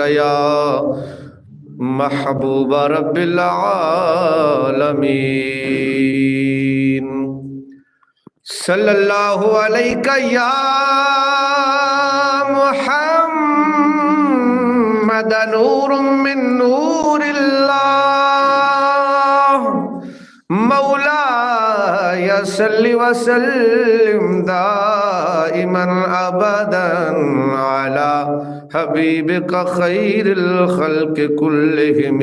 या महबूब रब्बिल आलमीन सल्लल्लाहु अलैका या मुहम्मद नूरुम मिन नूरिल्लाह मौलाया सल्लि व सल्लिम दाइमन अबदन अला हबीबिका खैरिल खल्क कुल्लिहिम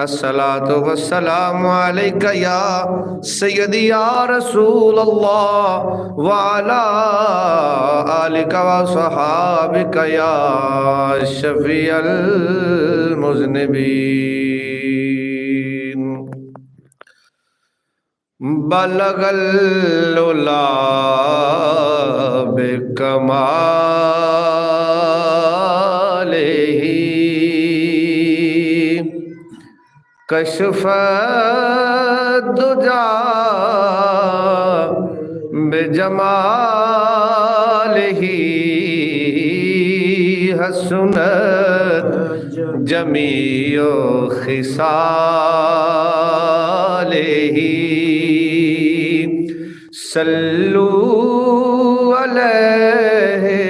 अस्सलातु वस्सलामु अलैका या सय्यदी या रसूल अल्लाह व अला आलिका व सहाबिका या शफीअल मुज़निबीन बलगल उला बिकमालिही कशफ़त दुजा बिजमालिही हसनत जमीओ खिसालिही सल्लू अलैहि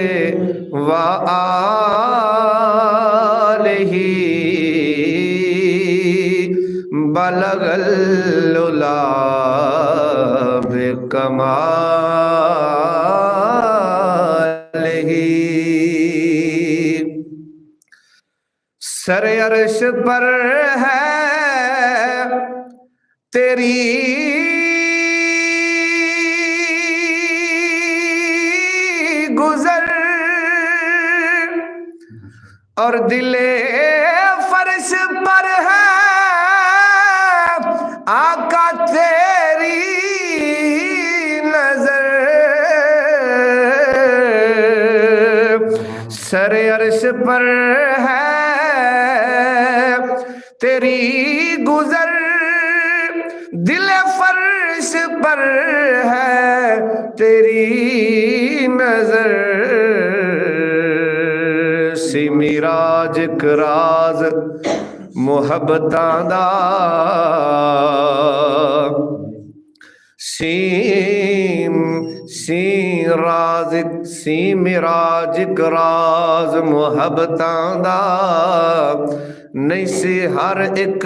व आलिही बलगल उला बिकमालिही सर अर्श पर है तेरी गुजर और दिले फर्श पर है आका तेरी नजर सर अर्श पर है तेरी गुजर दिल फर्श पर है तेरी नजर सी मिराज राज मुहब्बतां दा सी राज़िक सी मिराज राज मुहब्बतां दा नहीं सी हर एक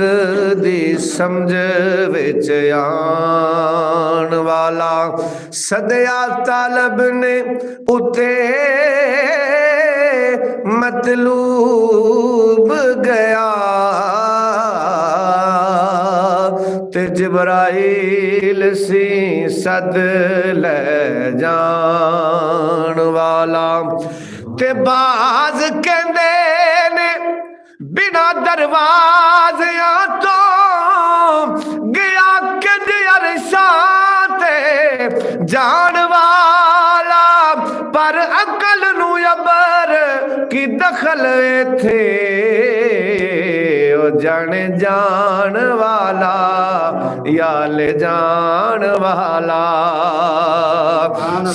दी समझ विच आन वाला सदया तालब ने उते मतलूब गया ते जिब्राइल सी सद ले जान वाला ते बाज कहंदे ने बिना दरवाज़ियां तो गया किंज अरशां ते जान वाला पर अकल नू अबर की दखल थे ओ जाने जान वाला या ले जान वाला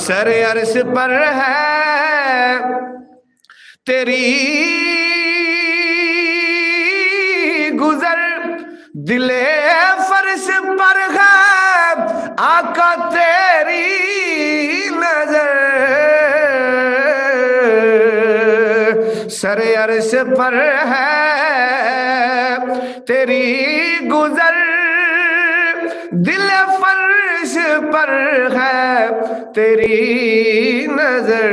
सर अर्श पर है तेरी गुजर दिले फर्श पर है आका तेरी नजर सर अर्श पर है तेरी गुजर दिल फर्श पर है तेरी नजर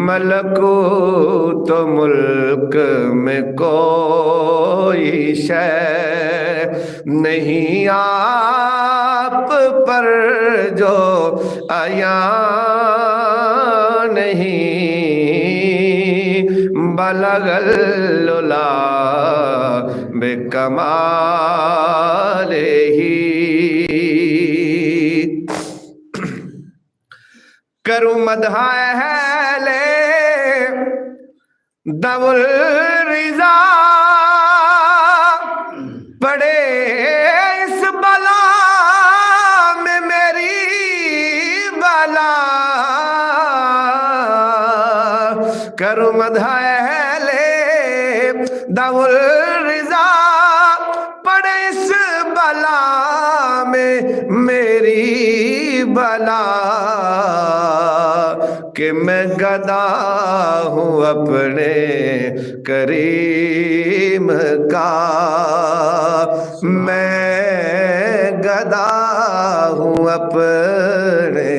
मलकूत मुल्क में कोई शय नहीं आप पर जो आया नहीं बलगल उला बिकमालिही करूं मदहा अहले दवुल रिजा पड़े इस बला में मेरी बला کروں مدح اہل دول رضا پڑے اس بلا میں میری بلا کہ میں گدا ہوں اپنے کریم کا میں گدا ہوں اپنے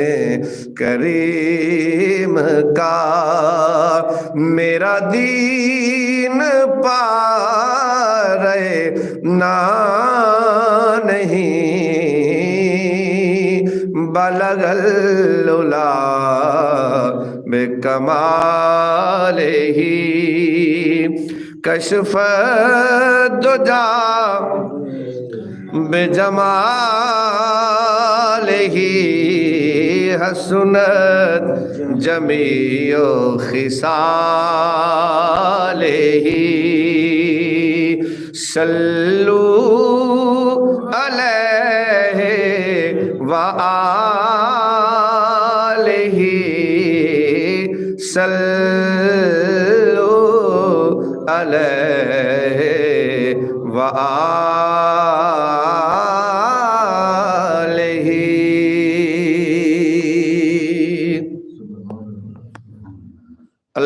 کریم کا میرا دین پا رہے نہ نہیں بلغ العلا بکمالہ کشف الدجا بجمالہ حسنت جمیع خصالہ صلو علیہ وآلہ صلو علیہ وآلہ